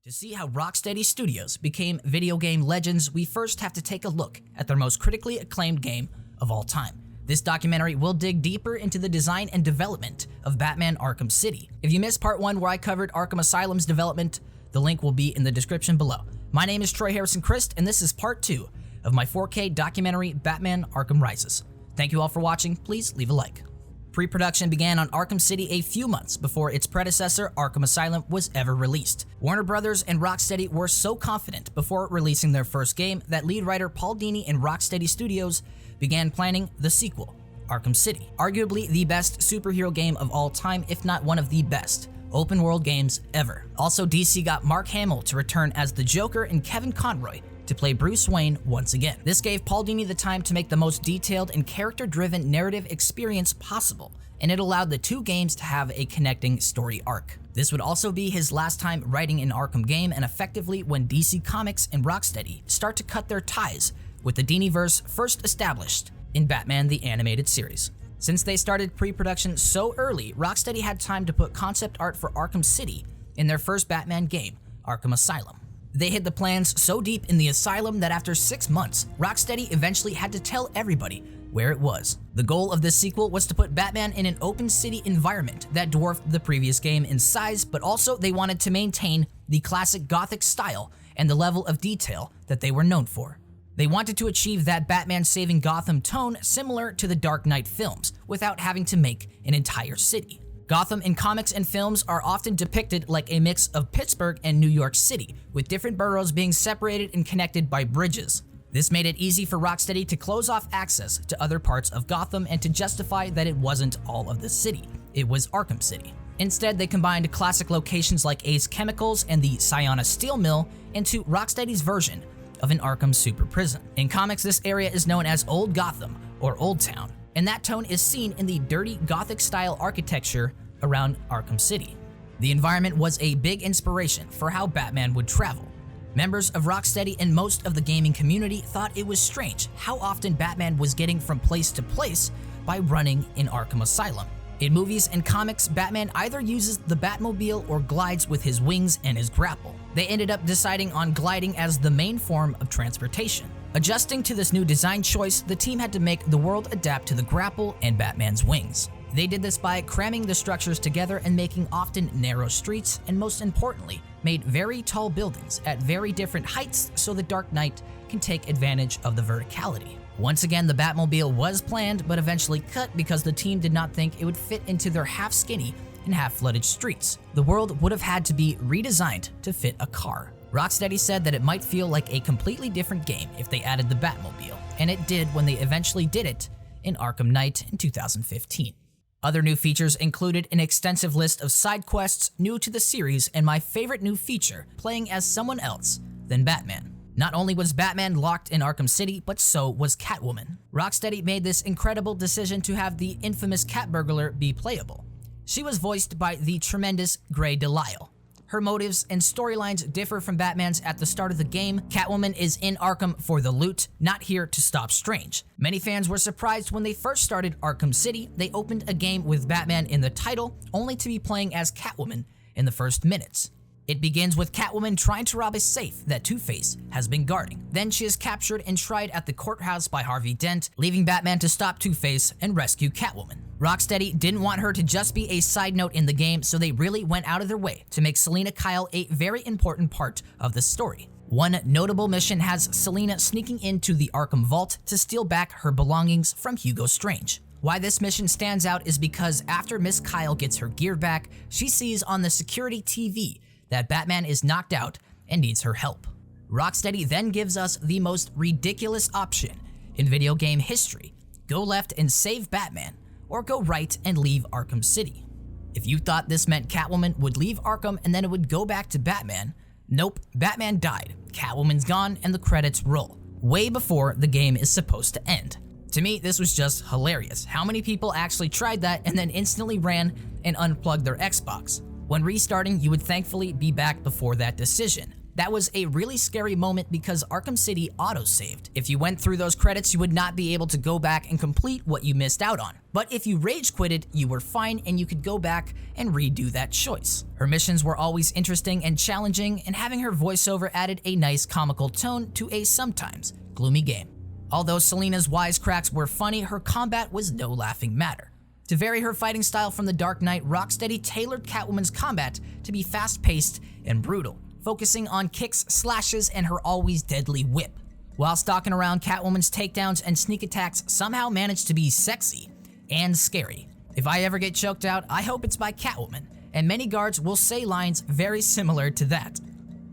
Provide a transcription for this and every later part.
To see how Rocksteady Studios became video game legends, we first have to take a look at their most critically acclaimed game of all time. This documentary will dig deeper into the design and development of Batman Arkham City. If you missed part 1 where I covered Arkham Asylum's development, the link will be in the description below. My name is Troy Harrison Chriest, and this is part 2 of my 4K documentary Batman Arkham Rises. Thank you all for watching. Please leave a like. Pre-production began on Arkham City a few months before its predecessor, Arkham Asylum, was ever released. Warner Brothers and Rocksteady were so confident before releasing their first game that lead writer Paul Dini and Rocksteady Studios began planning the sequel, Arkham City. Arguably the best superhero game of all time, if not one of the best open-world games ever. Also, DC got Mark Hamill to return as the Joker and Kevin Conroy to play Bruce Wayne once again. This gave Paul Dini the time to make the most detailed and character-driven narrative experience possible, and it allowed the two games to have a connecting story arc. This would also be his last time writing an Arkham game, and effectively when DC Comics and Rocksteady start to cut their ties with the Diniverse first established in Batman the Animated Series. Since they started pre-production so early, Rocksteady had time to put concept art for Arkham City in their first Batman game, Arkham Asylum. They hid the plans so deep in the asylum that after 6 months, Rocksteady eventually had to tell everybody where it was. The goal of this sequel was to put Batman in an open city environment that dwarfed the previous game in size, but also they wanted to maintain the classic Gothic style and the level of detail that they were known for. They wanted to achieve that Batman saving Gotham tone similar to the Dark Knight films, without having to make an entire city. Gotham in comics and films are often depicted like a mix of Pittsburgh and New York City, with different boroughs being separated and connected by bridges. This made it easy for Rocksteady to close off access to other parts of Gotham and to justify that it wasn't all of the city, it was Arkham City. Instead, they combined classic locations like Ace Chemicals and the Sienna Steel Mill into Rocksteady's version of an Arkham super prison. In comics, this area is known as Old Gotham or Old Town, and that tone is seen in the dirty Gothic-style architecture around Arkham City. The environment was a big inspiration for how Batman would travel. Members of Rocksteady and most of the gaming community thought it was strange how often Batman was getting from place to place by running in Arkham Asylum. In movies and comics, Batman either uses the Batmobile or glides with his wings and his grapple. They ended up deciding on gliding as the main form of transportation. Adjusting to this new design choice, the team had to make the world adapt to the grapple and Batman's wings. They did this by cramming the structures together and making often narrow streets, and most importantly, made very tall buildings at very different heights so the Dark Knight can take advantage of the verticality. Once again, the Batmobile was planned but eventually cut because the team did not think it would fit into their half-skinny and half-flooded streets. The world would have had to be redesigned to fit a car. Rocksteady said that it might feel like a completely different game if they added the Batmobile, and it did when they eventually did it in Arkham Knight in 2015. Other new features included an extensive list of side quests new to the series, and my favorite new feature, playing as someone else than Batman. Not only was Batman locked in Arkham City, but so was Catwoman. Rocksteady made this incredible decision to have the infamous cat burglar be playable. She was voiced by the tremendous Grey DeLisle. Her motives and storylines differ from Batman's at the start of the game. Catwoman is in Arkham for the loot, not here to stop Strange. Many fans were surprised when they first started Arkham City. They opened a game with Batman in the title, only to be playing as Catwoman in the first minutes. It begins with Catwoman trying to rob a safe that Two-Face has been guarding. Then she is captured and tried at the courthouse by Harvey Dent, leaving Batman to stop Two-Face and rescue Catwoman. Rocksteady didn't want her to just be a side note in the game, so they really went out of their way to make Selina Kyle a very important part of the story. One notable mission has Selina sneaking into the Arkham Vault to steal back her belongings from Hugo Strange. Why this mission stands out is because after Miss Kyle gets her gear back, she sees on the security TV that Batman is knocked out and needs her help. Rocksteady then gives us the most ridiculous option in video game history: go left and save Batman, or go right and leave Arkham City. If you thought this meant Catwoman would leave Arkham and then it would go back to Batman, nope, Batman died, Catwoman's gone, and the credits roll, way before the game is supposed to end. To me, this was just hilarious. How many people actually tried that and then instantly ran and unplugged their Xbox? When restarting, you would thankfully be back before that decision. That was a really scary moment because Arkham City auto-saved. If you went through those credits, you would not be able to go back and complete what you missed out on. But if you rage quitted, you were fine and you could go back and redo that choice. Her missions were always interesting and challenging, and having her voiceover added a nice comical tone to a sometimes gloomy game. Although Selina's wisecracks were funny, her combat was no laughing matter. To vary her fighting style from The Dark Knight, Rocksteady tailored Catwoman's combat to be fast-paced and brutal, focusing on kicks, slashes, and her always deadly whip. While stalking around, Catwoman's takedowns and sneak attacks somehow managed to be sexy and scary. If I ever get choked out, I hope it's by Catwoman, and many guards will say lines very similar to that.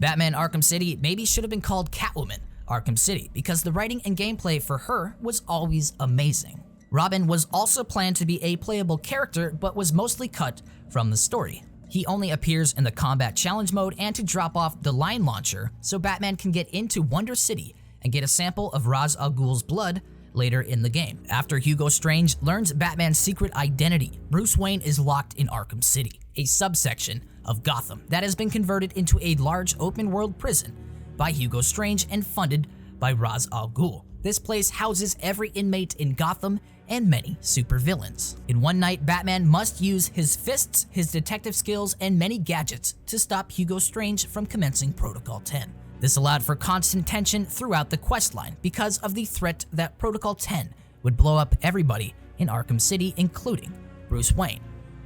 Batman Arkham City maybe should have been called Catwoman Arkham City because the writing and gameplay for her was always amazing. Robin was also planned to be a playable character, but was mostly cut from the story. He only appears in the combat challenge mode and to drop off the line launcher so Batman can get into Wonder City and get a sample of Ra's al Ghul's blood later in the game. After Hugo Strange learns Batman's secret identity, Bruce Wayne is locked in Arkham City, a subsection of Gotham that has been converted into a large open-world prison by Hugo Strange and funded by Ra's al Ghul. This place houses every inmate in Gotham and many supervillains. In one night, Batman must use his fists, his detective skills, and many gadgets to stop Hugo Strange from commencing Protocol 10. This allowed for constant tension throughout the questline because of the threat that Protocol 10 would blow up everybody in Arkham City, including Bruce Wayne.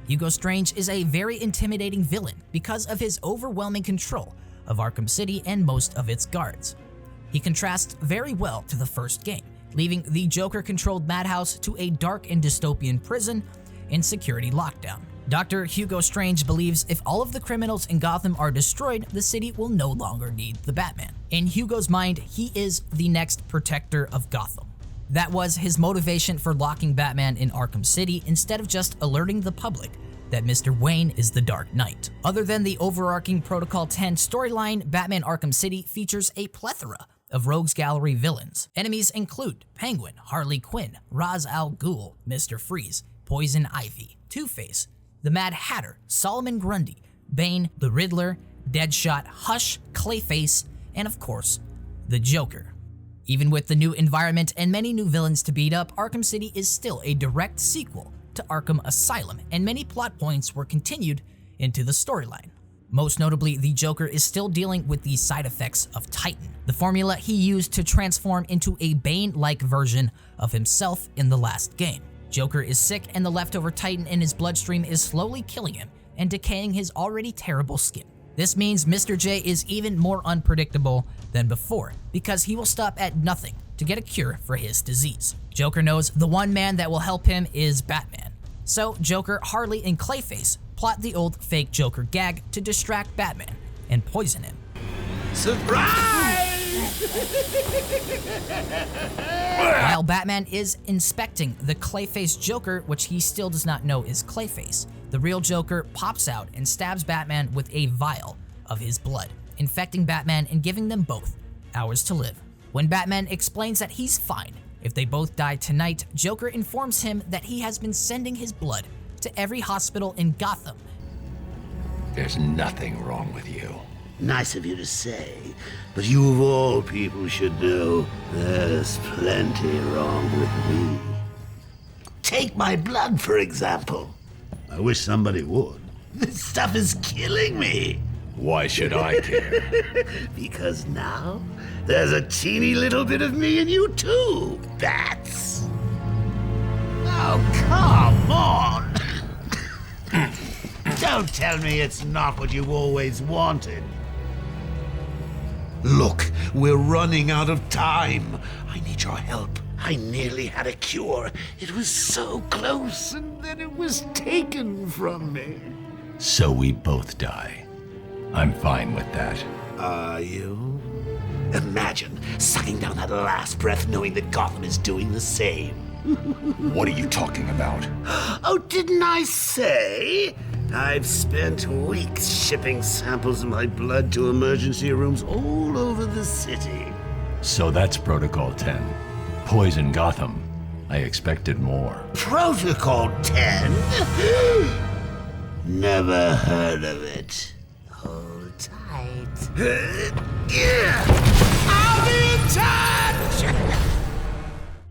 Hugo Strange is a very intimidating villain because of his overwhelming control of Arkham City and most of its guards. He contrasts very well to the first game, leaving the Joker-controlled madhouse to a dark and dystopian prison in security lockdown. Dr. Hugo Strange believes if all of the criminals in Gotham are destroyed, the city will no longer need the Batman. In Hugo's mind, he is the next protector of Gotham. That was his motivation for locking Batman in Arkham City instead of just alerting the public that Mr. Wayne is the Dark Knight. Other than the overarching Protocol 10 storyline, Batman Arkham City features a plethora of Rogues Gallery villains. Enemies include Penguin, Harley Quinn, Ra's al Ghul, Mr. Freeze, Poison Ivy, Two-Face, the Mad Hatter, Solomon Grundy, Bane, the Riddler, Deadshot, Hush, Clayface, and of course, the Joker. Even with the new environment and many new villains to beat up, Arkham City is still a direct sequel to Arkham Asylum, and many plot points were continued into the storyline. Most notably, the Joker is still dealing with the side effects of Titan, the formula he used to transform into a Bane-like version of himself in the last game. Joker is sick, and the leftover Titan in his bloodstream is slowly killing him and decaying his already terrible skin. This means Mr. J is even more unpredictable than before, because he will stop at nothing to get a cure for his disease. Joker knows the one man that will help him is Batman. So Joker, Harley, and Clayface plot the old fake Joker gag to distract Batman and poison him. Surprise! While Batman is inspecting the Clayface Joker, which he still does not know is Clayface, the real Joker pops out and stabs Batman with a vial of his blood, infecting Batman and giving them both hours to live. When Batman explains that he's fine if they both die tonight, Joker informs him that he has been sending his blood to every hospital in Gotham. There's nothing wrong with you. Nice of you to say, but you of all people should know there's plenty wrong with me. Take my blood, for example. I wish somebody would. This stuff is killing me. Why should I care? Because now there's a teeny little bit of me in you too, Bats. Oh, come on. Don't tell me it's not what you've always wanted. Look, we're running out of time. I need your help. I nearly had a cure. It was so close, and then it was taken from me. So we both die. I'm fine with that. Are you? Imagine sucking down that last breath knowing that Gotham is doing the same. What are you talking about? Oh, didn't I say? I've spent weeks shipping samples of my blood to emergency rooms all over the city. So that's Protocol 10. Poison Gotham. I expected more. Protocol 10? Never heard of it. Hold tight. I'll be in touch!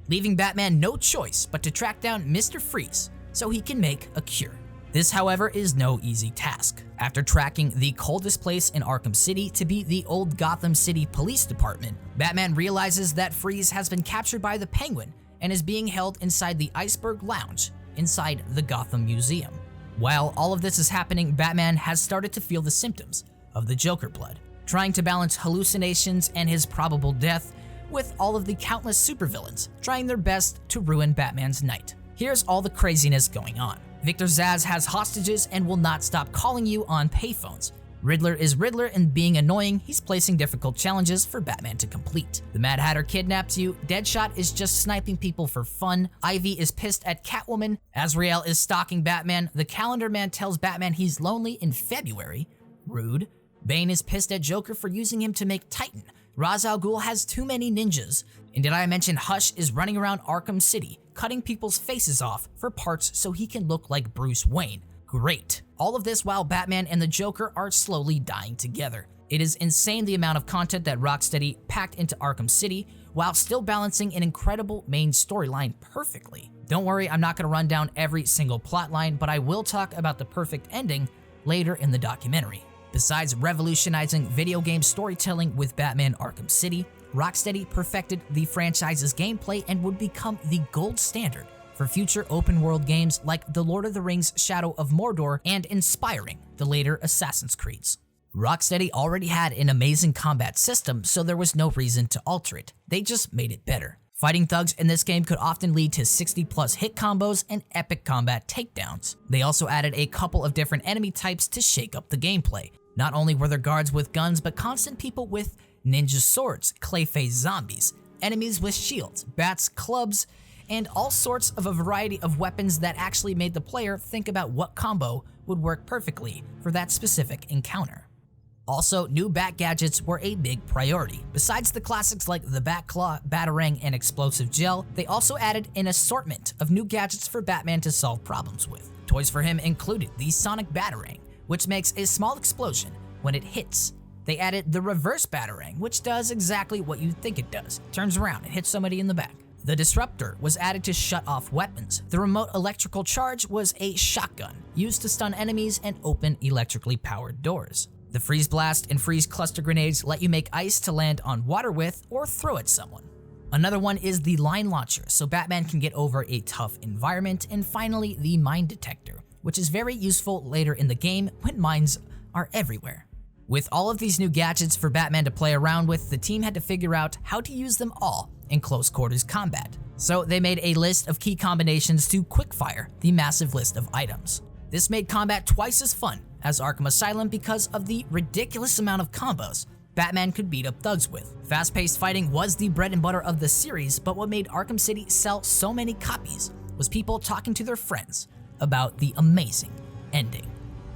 Leaving Batman no choice but to track down Mr. Freeze so he can make a cure. This, however, is no easy task. After tracking the coldest place in Arkham City to be the old Gotham City Police Department, Batman realizes that Freeze has been captured by the Penguin and is being held inside the Iceberg Lounge inside the Gotham Museum. While all of this is happening, Batman has started to feel the symptoms of the Joker blood, trying to balance hallucinations and his probable death with all of the countless supervillains trying their best to ruin Batman's night. Here's all the craziness going on. Victor Zsasz has hostages and will not stop calling you on payphones. Riddler is Riddler, and being annoying, he's placing difficult challenges for Batman to complete. The Mad Hatter kidnaps you, Deadshot is just sniping people for fun, Ivy is pissed at Catwoman, Azrael is stalking Batman, the Calendar Man tells Batman he's lonely in February, rude, Bane is pissed at Joker for using him to make Titan, Ra's al Ghul has too many ninjas, and did I mention Hush is running around Arkham City, cutting people's faces off for parts so he can look like Bruce Wayne. Great. All of this while Batman and the Joker are slowly dying together. It is insane the amount of content that Rocksteady packed into Arkham City while still balancing an incredible main storyline perfectly. Don't worry, I'm not going to run down every single plotline, but I will talk about the perfect ending later in the documentary. Besides revolutionizing video game storytelling with Batman Arkham City, Rocksteady perfected the franchise's gameplay and would become the gold standard for future open-world games like The Lord of the Rings Shadow of Mordor and inspiring the later Assassin's Creeds. Rocksteady already had an amazing combat system, so there was no reason to alter it. They just made it better. Fighting thugs in this game could often lead to 60+ hit combos and epic combat takedowns. They also added a couple of different enemy types to shake up the gameplay. Not only were there guards with guns, but constant people with ninja swords, Clayface zombies, enemies with shields, bats, clubs, and all sorts of a variety of weapons that actually made the player think about what combo would work perfectly for that specific encounter. Also, new bat gadgets were a big priority. Besides the classics like the Bat Claw, Batarang, and Explosive Gel, they also added an assortment of new gadgets for Batman to solve problems with. Toys for him included the Sonic Batarang, which makes a small explosion when it hits. They added the Reverse Batarang, which does exactly what you think it does. Turns around and hits somebody in the back. The Disruptor was added to shut off weapons. The Remote Electrical Charge was a shotgun used to stun enemies and open electrically powered doors. The Freeze Blast and Freeze Cluster Grenades let you make ice to land on water with or throw at someone. Another one is the Line Launcher, so Batman can get over a tough environment. And finally, the Mine Detector, which is very useful later in the game when mines are everywhere. With all of these new gadgets for Batman to play around with, the team had to figure out how to use them all in close quarters combat. So they made a list of key combinations to quickfire the massive list of items. This made combat twice as fun as Arkham Asylum because of the ridiculous amount of combos Batman could beat up thugs with. Fast-paced fighting was the bread and butter of the series, but what made Arkham City sell so many copies was people talking to their friends about the amazing ending.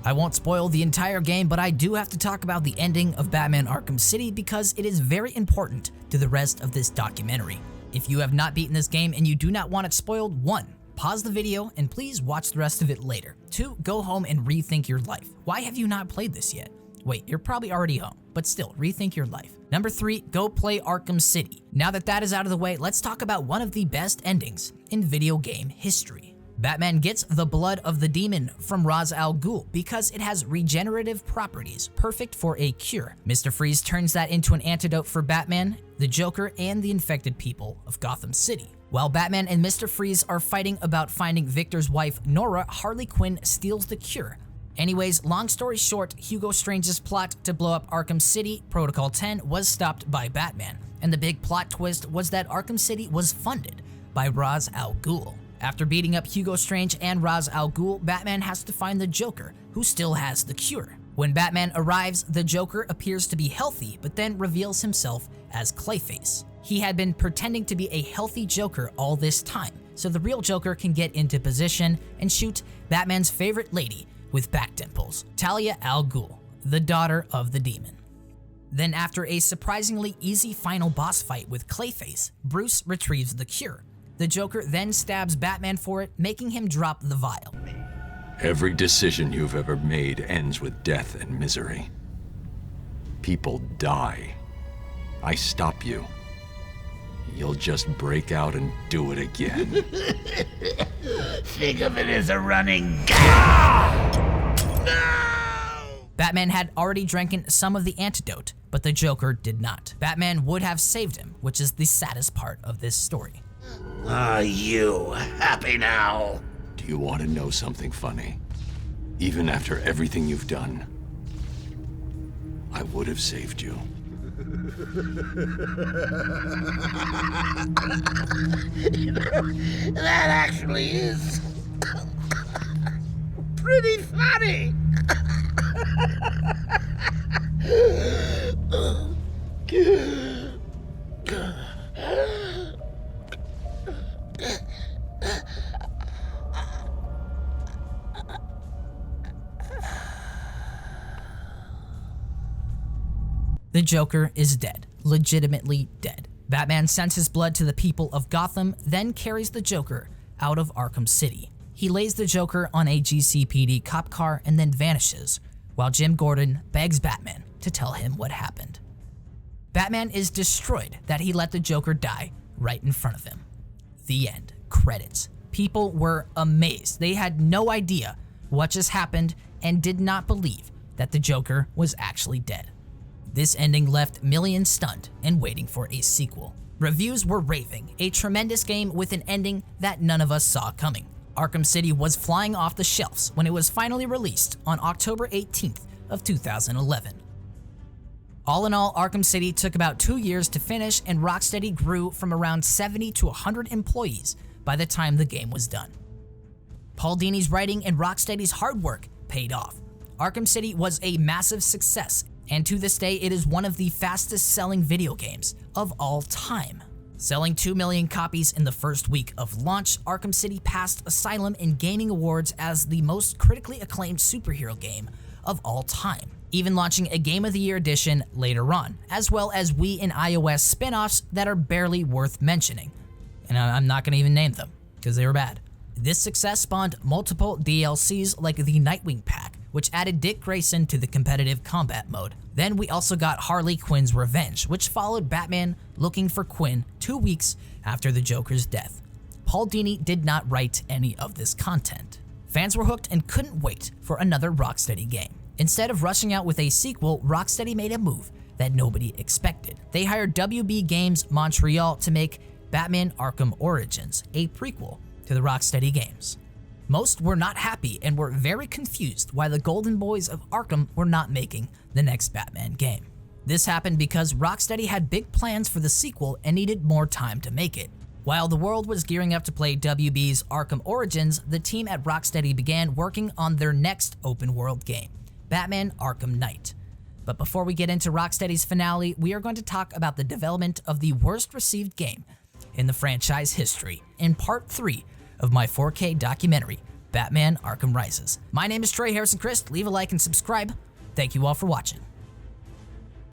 I won't spoil the entire game, but I do have to talk about the ending of Batman Arkham City because it is very important to the rest of this documentary. If you have not beaten this game and you do not want it spoiled, 1. Pause the video and please watch the rest of it later. 2. Go home and rethink your life. Why have you not played this yet? Wait, you're probably already home, but still, rethink your life. Number 3, go play Arkham City. Now that that is out of the way, let's talk about one of the best endings in video game history. Batman gets the blood of the demon from Ra's al Ghul because it has regenerative properties, perfect for a cure. Mr. Freeze turns that into an antidote for Batman, the Joker, and the infected people of Gotham City. While Batman and Mr. Freeze are fighting about finding Victor's wife, Nora, Harley Quinn steals the cure. Anyways, long story short, Hugo Strange's plot to blow up Arkham City, Protocol 10, was stopped by Batman. And the big plot twist was that Arkham City was funded by Ra's al Ghul. After beating up Hugo Strange and Ra's al Ghul, Batman has to find the Joker, who still has the cure. When Batman arrives, the Joker appears to be healthy, but then reveals himself as Clayface. He had been pretending to be a healthy Joker all this time, so the real Joker can get into position and shoot Batman's favorite lady with back dimples, Talia al Ghul, the daughter of the demon. Then after a surprisingly easy final boss fight with Clayface, Bruce retrieves the cure. The Joker then stabs Batman for it, making him drop the vial. Every decision you've ever made ends with death and misery. People die. I stop you. You'll just break out and do it again. Think of it as a running gag. No! Batman had already drinking some of the antidote, but the Joker did not. Batman would have saved him, which is the saddest part of this story. Are you happy now? Do you want to know something funny? Even after everything you've done, I would have saved you. That actually is pretty funny. The Joker is dead, legitimately dead. Batman sends his blood to the people of Gotham, then carries the Joker out of Arkham City. He lays the Joker on a GCPD cop car and then vanishes, while Jim Gordon begs Batman to tell him what happened. Batman is destroyed that he let the Joker die right in front of him. The end. Credits. People were amazed. They had no idea what just happened and did not believe that the Joker was actually dead. This ending left millions stunned and waiting for a sequel. Reviews were raving, a tremendous game with an ending that none of us saw coming. Arkham City was flying off the shelves when it was finally released on October 18th of 2011. All in all, Arkham City took about 2 years to finish, and Rocksteady grew from around 70 to 100 employees by the time the game was done. Paul Dini's writing and Rocksteady's hard work paid off. Arkham City was a massive success, and to this day it is one of the fastest selling video games of all time. Selling 2 million copies in the first week of launch, Arkham City passed Asylum in gaming awards as the most critically acclaimed superhero game of all time, even launching a Game of the Year edition later on, as well as Wii and iOS spin-offs that are barely worth mentioning. And I'm not going to even name them, because they were bad. This success spawned multiple DLCs like the Nightwing Pack, which added Dick Grayson to the competitive combat mode. Then we also got Harley Quinn's Revenge, which followed Batman looking for Quinn 2 weeks after the Joker's death. Paul Dini did not write any of this content. Fans were hooked and couldn't wait for another Rocksteady game. Instead of rushing out with a sequel, Rocksteady made a move that nobody expected. They hired WB Games Montreal to make Batman Arkham Origins, a prequel to the Rocksteady games. Most were not happy and were very confused why the Golden Boys of Arkham were not making the next Batman game. This happened because Rocksteady had big plans for the sequel and needed more time to make it. While the world was gearing up to play WB's Arkham Origins, the team at Rocksteady began working on their next open-world game, Batman Arkham Knight. But before we get into Rocksteady's finale, we are going to talk about the development of the worst-received game in the franchise history in Part 3 of my 4K documentary, Batman Arkham Rises. My name is Trey Harrison Chriest. Leave a like and subscribe. Thank you all for watching.